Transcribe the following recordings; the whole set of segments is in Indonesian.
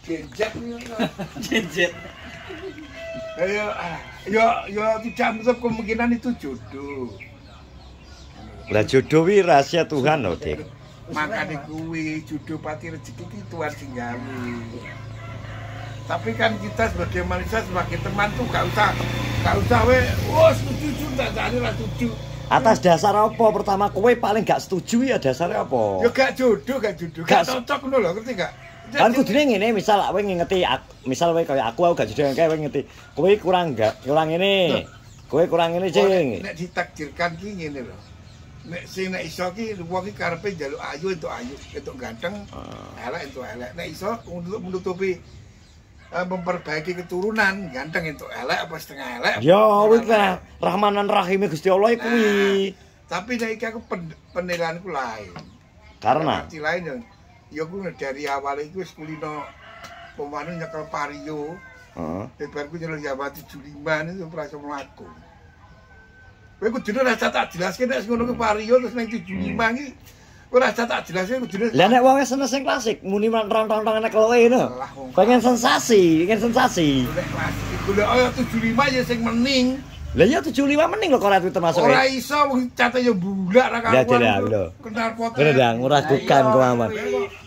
Genjet. Genjet. Ya tidak menutup kemungkinan itu jodoh. Lah jodoh wi rahasia Tuhan loh, Dik. Makane kuwi jodoh pati rezeki iki Tuhan sing gawe. Tapi kan kita sebagai manusia sebagai teman tuh gak usah we setuju tak jane ra setuju. Atas dasar apa pertama kowe paling gak setuju ya dasarnya apa? Ya gak jodoh, gak cocok ngono lho, ngerti gak? Kan kudune ngene, misal kowe ngingeti misal kowe kaya aku gak jodoh kowe ngingeti. Kowe kurang ngene. Kowe kurang ngene, Cing. Nek ditakdirkan ki ngene lho. Nek sing nek iso ki wong ki karepe njaluk ayu entuk ganteng, elek entuk elek. Nek iso untuk menutupi memperbaiki keturunan, ganteng entuk elek apa setengah elek. Ya kuwi kan Rahmanan Rahime Gusti Allah kuwi. Tapi nek iki aku penilaianku lain. Karena arti lain ya aku dari awal itu wis kulino pemanu nyekel Vario. Heeh. Bar ku nyeluk Jawa 75 itu ora iso mlaku. Kowe kudune rasa tak jelaske nek ngono ku Vario terus ning 75 iki ora rasa tak jelaske kudune. Lah nek wong seneng sing klasik muni rong-rong nek kowe ngono. Pengen sensasi. Nek klasik golek aya 75 ya sing mening. Lah ya 75 mening lho koret termasuk. Ora iso wong cate yo bulak ra karuan. Ya lho. Kenal foto. Bener dang, meragukan kemauan.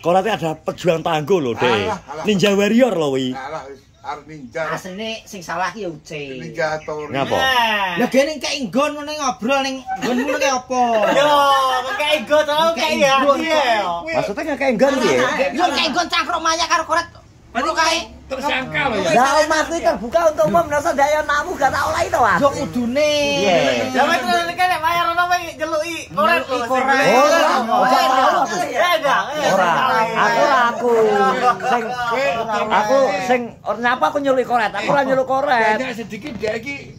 Koret ada pejuang tangguh lho, Dek. Ninja Warrior lho kuwi. Alah wis arep ninja. Asline sing salah ki ya Uce. Ninja Tori. Ngapa? Lah gene kek nggon ngene ngobrol ning nggonmu ki apa? Yo, kek nggon to kek ya. Maksudnya kayak enggan piye? Yo kek nggon cangkruk maya karo koret. Baru kae tersangka lho ya. Lah Mas iki terbuka untuk umum nasa daya namu gak tak olahi to, Mas. yo kudune. Iya. Sampe terus nek bayar ono kowe njeluki koret. Ora. Aku sing nyapa aku nyeluk koret. Aku ora nyeluk koret. Banyak sedikit dia iki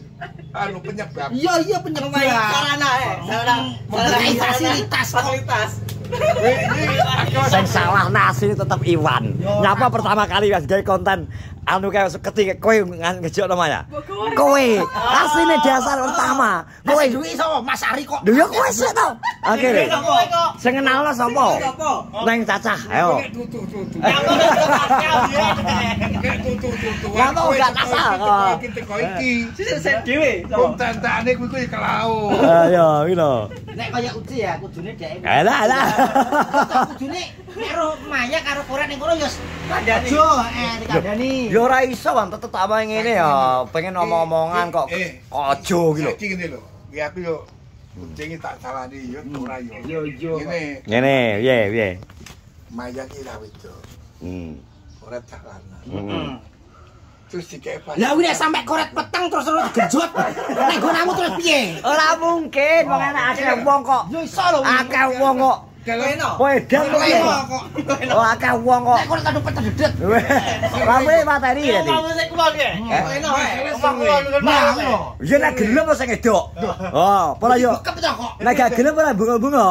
penyebab. Iya penyebab. Sarana Fasilitas. Sing salah nasi tetep Iwan. Nyapa pertama kali Mas gawe konten anu kayak ketika kowe ngejok namanya. Kowe asline dasar pertama. Kowe duwe sapa? Mas Ari kok. lho ya kowe sik to. Oke. Sing kenalno sapa? Neng Cacah. Ayo. Tutu. Lah kok gak kasar kok. Iki teko iki. Sik dhewe. Kontantane kuwi kelau. Ayo iki lho. Nek kaya Uci ya kudune dhek. Alah. Kudune nek ro maya karo koret ning kono yo kandhani. Aja dikandhani. Ya ora iso kan tetep tak wae ngene ya. Pengen omong-omongan kok aja iki lho. Iki ngene lho. Iki aku yo kucing tak salani yo ora yo. Yo. Ngene, piye. Maya ki ra wedok. Ora salana. Terus dikek Lah kuwi nek sampe koret peteng terus gejot. Nek gonamu terus piye? Ora mungkin wong enak akeh wong kok. Yo iso lho. Akeh wong kok. Kowe edan kok. Oh akeh wong kok. Nek koret kadung peteng dedet. Rame materi ya. Kamu sik kulon ge. Ya nek gelem sing edok. Oh, ora yo. Kep to kok. Nek gak gelem ora bunga-bunga.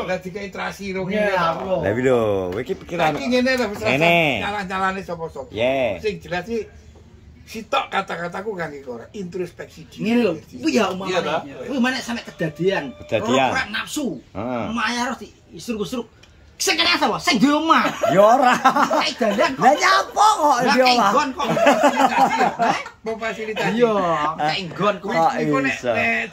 Lah dikek trasi ro ngene. Lah iki lho, iki pikiran. Iki ngene lho wis Ngene. jalan-jalane sapa-sapa. Ye. Sing jelas iki sitok kata-kataku kangge korak introspeksi diri. Ngene lho. Kuwi ya umpamane. Kuwi manek sampe kedadian. Kedadian. Ora nafsu. Heeh. Maya harus diisruk-isruk. Sing kene apa? Sing duwe omah. Ya ora. Nek dandan Lah nyapa kok Lah dia kayak omah. nggon kok. Memfasilitasi. Iya, kayak nggon kuwi. Iku nek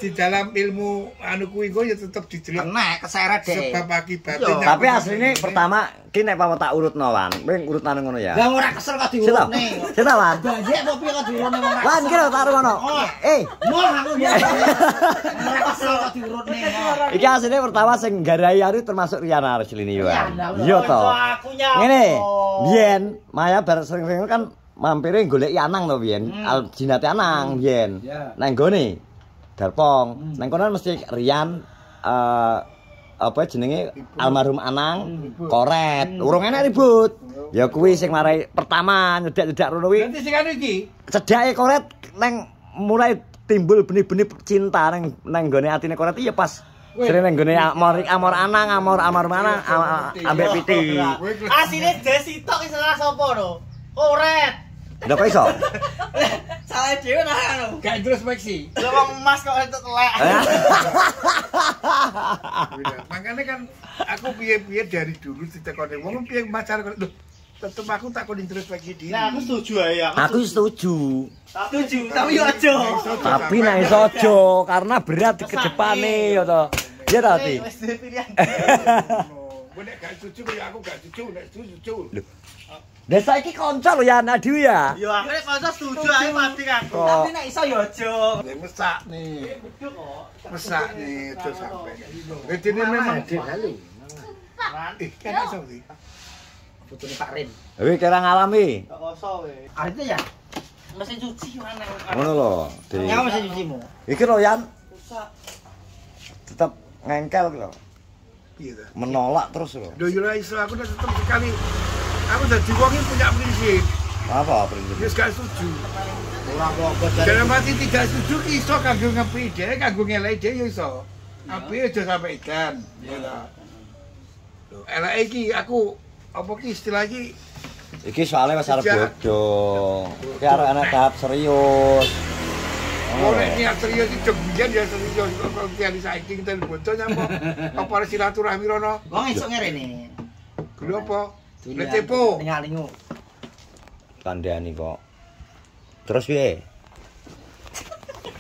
di dalam ilmu anu kuwi kok ya tetep didelok Nek keseret deh. sebab akibatnya. Tapi asline pertama ki nek apa tak urutno Wan. Kowe urutane ngono ya. Lah ora kesel kok Sita. diurutne. Sita Wan. Banjek apa piye kok diurutne wong ra. Wan ki lho tak ngono. Mol aku ya. Ora kesel kok diurutne. Iki asline pertama sing nggarai ari termasuk Riana Arslini ya. Iya to. Akunya. Ngene, biyen Maya bar sering-sering kan mampire goleki Anang to biyen. Aljinate Anang biyen. Nang nggone Darpong. Nang kono mesti Rian apa jenenge almarhum Anang koret. Urung enak ribut. Ya kuwi sing marai pertama nyedak-nyedak rono kuwi. Nanti sing anu iki Cedake koret neng mulai timbul benih-benih cinta neng nggone atine koret iya pas sering neng nggone amor Anang, amor Anang ambek Piti. Asine desitok iki salah sapa lho? Koret. Lha kok iso? Salah dhewe nah anu. gak introspeksi. Lho wong emas kok entuk telek. Makanya kan aku piye-piye dari dulu ditekoni wong piye pacar kok lho tetep aku tak kon introspeksi diri. Nah, aku setuju ae Aku setuju. Setuju, tapi yo aja. Tapi nek iso aja karena berat ke depane ya to. Iya ta, Ti? Wis duwe pilihan. Gue nek gak setuju kaya aku gak setuju, nek setuju. Lah saiki kanca lho ya anak dhewe ya. Yo aku nek kanca setuju ae mati aku. Kok. Tapi nek iso yo aja. Mesak nih. Mesak nih terus sampai. Retine memang halu. Kan iso iki. Fotone Pak Rin. Wih kira ngalami. Gak koso we. Arite ya. Mesin cuci mana? Ngono lho. Di. Nyawa mesin cucimu. Iki lho Yan Rusak. tetep ngengkel lho. Piye ta? Menolak terus lho. Lho yo ora iso aku tetep sekali. Aku dadi wong iki punya prinsip. Apa prinsip? Wis gak setuju. Ora kok Dalam arti tidak setuju ki iso kanggo ngepi dhewe, kanggo ngelek dhewe yo iso. Api aja sampai ikan. Ya ta. Lho, eleke iki aku apa ki istilah iki Iki soalnya wis arep bodoh. Iki arep anak tahap serius. oh nek niat serius iki jog biyen ya serius kok kiai saiki kita bocah nyapa apa silaturahmi rono. Wong esuk ngerene. Kuwi apa? Nek cepo. Lingu. Kandhani kok. Terus piye?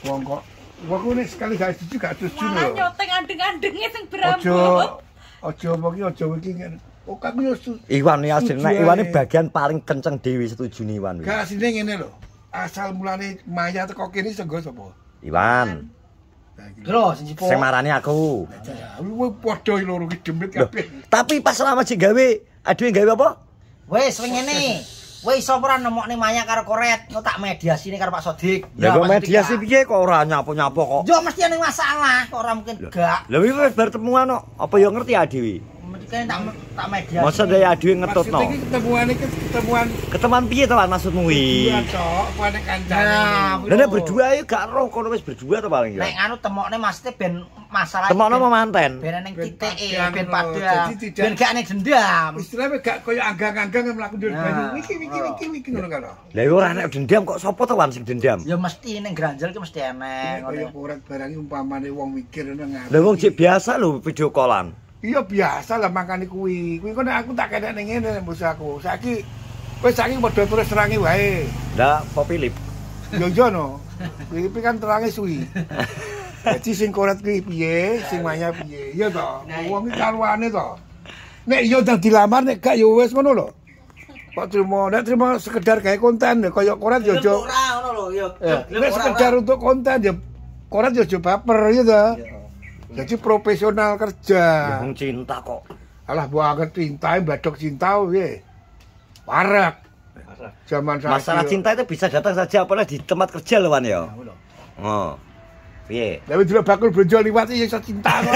Wong kok wong nek sekali gak setuju gak setuju Malah lho. nyoteng andeng-andenge sing Ojo berambut. ojo apa ki ojo iki ngene. Oh kamu yo setuju. Iwan ya asline Setuju Iwan ae. iki bagian paling kenceng dhewe setuju nih Iwan. Gak asline ngene lho. Asal mulane Maya teko kene senggo sapa? Iwan, Nah, iki. Lho, sing cipo. sing marani aku. Lu padha loro ki demit Loh, kabeh. tapi pas selama sing gawe, aduh gawe apa? Wis ngene. Wis iso ora nemokne Maya karo Koret, kok tak mediasine karo Pak Sodik. Ya kok Pak mediasi Sodik, piye kok ora nyapo-nyapo kok. Yo mesti ana masalah, kok ora mungkin gak. Lha iki wis bar temuan kok. Apa ya ngerti dhewe? Mesti tak mediasi. Masa dhewe dhewe ngetutno. Maksudnya iki ketemuan iki ketemuan Ketemuan piye to Wan maksudmu kuwi? berdua tok, apa nek kancane. Nah, Lah nek berdua ayo gak roh kono wis berdua to paling Nek ya. anu temokne maksudnya ben masalah. Temokno apa manten? Ben ning Ben titike, padang ben lho, padang. jadi tidak- Ben gak ane dendam. Istilahnya gak koyo anggang-anggang mlaku ndur Nah. banyu. Wiki ngono kan. Lah ora nek dendam kok sapa to Wan sing dendam? Ya mesti ning Granjel ki mesti enek Koyo ngono. koret barang iki umpamane wong mikir ngono ngerti. Lah wong cek biasa lho video callan. Iya biasa lah makane kuwi. Kuwi kok nek aku tak kenek ning ngene nek bos aku. Saiki wis saiki padha terus terangi wae. Lah apa Philip? Yo yo no. Kuwi kan terangi suwi. Jadi sing koret kuwi piye, sing Maya piye. Ya to. Wong iki karuane to. Nek yo udah dilamar nek gak yo wis ngono lho. Kok nek trimo sekedar gawe konten ya kaya koret yo aja. Ora ngono lho, yo. Nek sekedar untuk konten ya koret yo aja baper ya to. Jadi profesional kerja. Wong cinta kok. Alah banget cinta, badok cinta piye. Parek. Zaman saiki. Masalah cinta itu bisa datang saja apalagi di tempat kerja lho Wan ya. Oh. Piye? Lah wis bakul blonjo liwat ya iso cinta kok.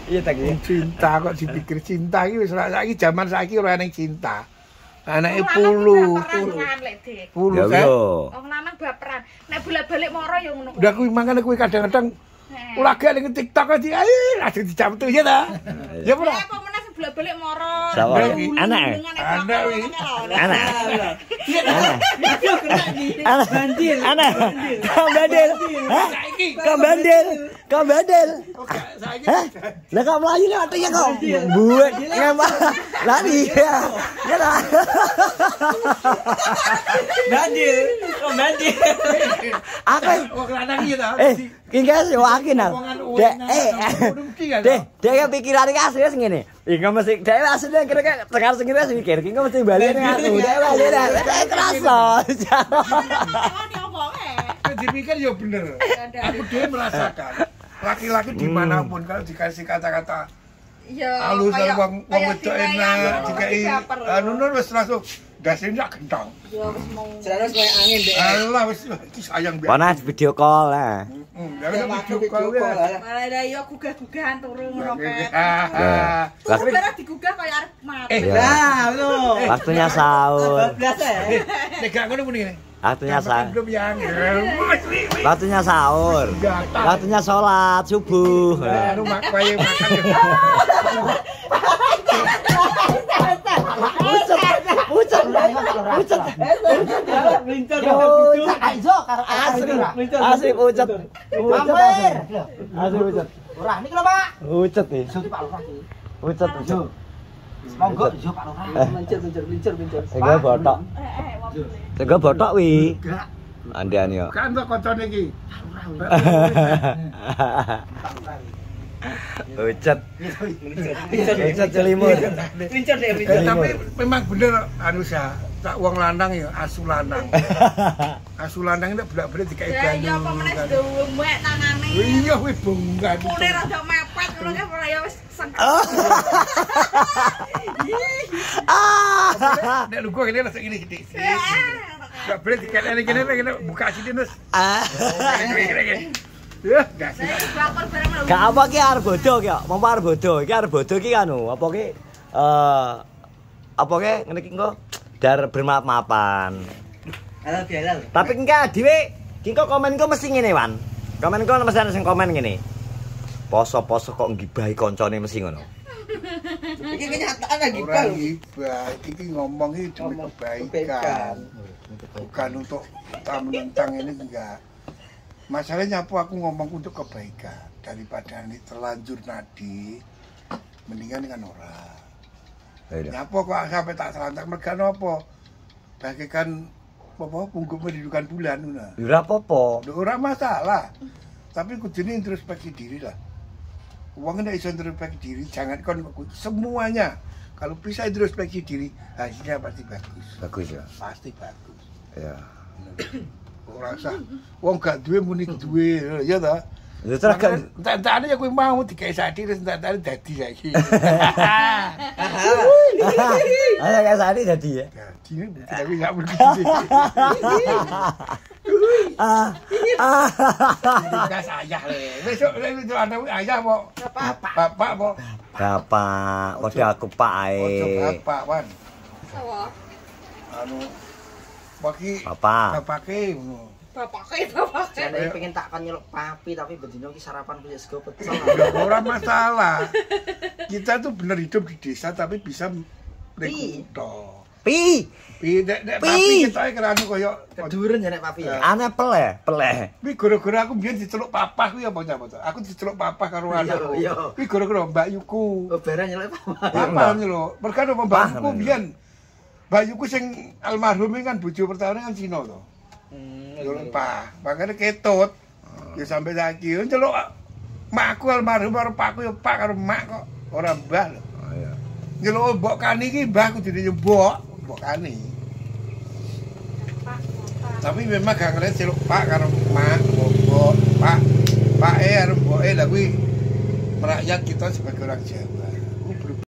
Iya ta ki. Cinta kok dipikir cinta iki wis saiki zaman saiki ora ning cinta. Anake pulu. Pulu Ya kan. yo. Wong lanang baperan. Nek bolak-balik moro ya ngono. Udah kuwi mangane kuwi kadang-kadang lagi ning TikTok aja langsung dicamtu ya ta. Ya ora. Apa meneh sing bolak-balik moro. Sapa? Anak. Anak wi. Anak. Anak. Bandil. Anak. Kau bandel. Hah? Kau bandel. Kau bandel. Hah? Lah kau melayu lewat ya kau. Buat ngapa? Lah iya. Ya lah. Bandil. Kok bandil? Aku Wong lanang iki ta. Kingga sih wakin ah. Dek, dia pikiran iki asli wis ngene. Iki mesti dhewe asline kira-kira tekan sing wis mikir, iki mesti bali ning aku. Dhewe bali nek kerasa. Dipikir ya bener. Aku dhewe merasakan. Laki-laki dimanapun kalau dikasih kata-kata Ya. halus kayak- wong kayak wedok dilayani enak ngono, dikai baper lho. anu wis langsung gasine sak gentong. Ya wis mau. Terus kayak angin deh. Allah wis iki sayang banget. Panas video call lah. Dari video call ya. Malah ada yo gugah-gugahan turu ngono kae. Ah. Aku barang digugah kaya arep mati. Nah, lo. Waktunya sahur. Biasa ya. Nek gak ngono muni ngene. Waktunya sahur. Belum yang. Waktunya sahur. Waktunya sholat subuh. Anu mak paye makan. Pucet. Pucet. Pucet. Aizo karo Asli. Asli pucet. Pucet Mampir. asli. Asli pucet. Ora niki lho, Pak. Pucet nih. Sut Pak Lurah iki. Pucet pucet. Monggo yo Pak Lurah. Lincir. Sego botok. Sego botok wi. Enggak. Andian yo. Kan kok koncone iki. Ucet. Ucet celimur. Lincir deh, Tapi memang bener anu sa, tak wong lanang ya asu lanang. Asu lanang nek bolak-balik dikai Ya banyu. iya apa meneh dumek tangane. Iya kuwi bonggan. Kune rada mepet ngono kan ora ya wis sengket. Nek lu gua kene rasa ini gede. Gak boleh dikai kene buka sini terus. Ya, gak sih. Bakul bareng lho. Gak apa ki arep bodo ki, mau arep bodo. Iki arep bodo ki anu, apa ki apa ki ngene iki engko dar bermaaf-maafan. Halal bihalal. Tapi engko dhewe ki kok komenku mesti ngene, Wan. Komenku mesti ana sing komen ngene. Poso-poso kok ngibahi kancane mesti ngono. Iki kenyataan lagi Orang bal. gibah, iki ngomong itu demi kebaikan. Bukan untuk menentang ini enggak. Masalahnya apa aku ngomong untuk kebaikan daripada ini terlanjur nadi mendingan dengan orang. Nyapa kok sampai tak selantak mereka apa? Bagaikan apa punggung pendidikan bulan ngono. Ya ora apa-apa. Ora masalah. Tapi kudune introspeksi diri lah. Wong nek iso introspeksi diri, jangan kon semuanya. Kalau bisa introspeksi diri, hasilnya pasti bagus. Bagus ya. Pasti bagus. Ya. Ora usah. Wong gak duwe muni duwe, ya ta? Ya terus gak entek-entekane ya kuwi mau digawe sadhi terus entek-entekane dadi saiki. Ada kayak saat ini jadi ya. Dadi tapi gak begitu. Gas ayah le. Besok itu ana ayah apa? Bapak apa? Bapak, kode aku Pak Ojo ae. bapak, Wan. Sawa. Anu bagi Bapak. bapake Bapake. Jane pengen tak kan nyeluk papi tapi bendino ki sarapan kuwi sego pecel. Ora masalah. Kita tuh bener hidup di desa tapi bisa ning kutho. Pi, Nek papi kita kira anu koyo Keduren ya nek papi ya. aneh peleh. kuwi gara-gara aku biyen diceluk papah kuwi apa to? Aku diceluk papah karo anakku. Iya. Kuwi gara-gara Mbak Yuku. Oh barang nyeluk papi. Apa lho? Mergo Mbak Yuku biyen Mbak Yuku sing almarhum kan bojo pertama kan Cina to. Yo lupa. Makane ketut. Ya sampai saiki yo celuk makku almarhum karo pakku yo pak karo mak kok ora mbah lho. Oh iya. Nyeluk mbok kani iki mbah kudune yo mbok kani. Tapi memang gak ngeliat celuk pak karo mak, mbok, pak karo mboke lah kuwi merakyat kita sebagai orang Jawa.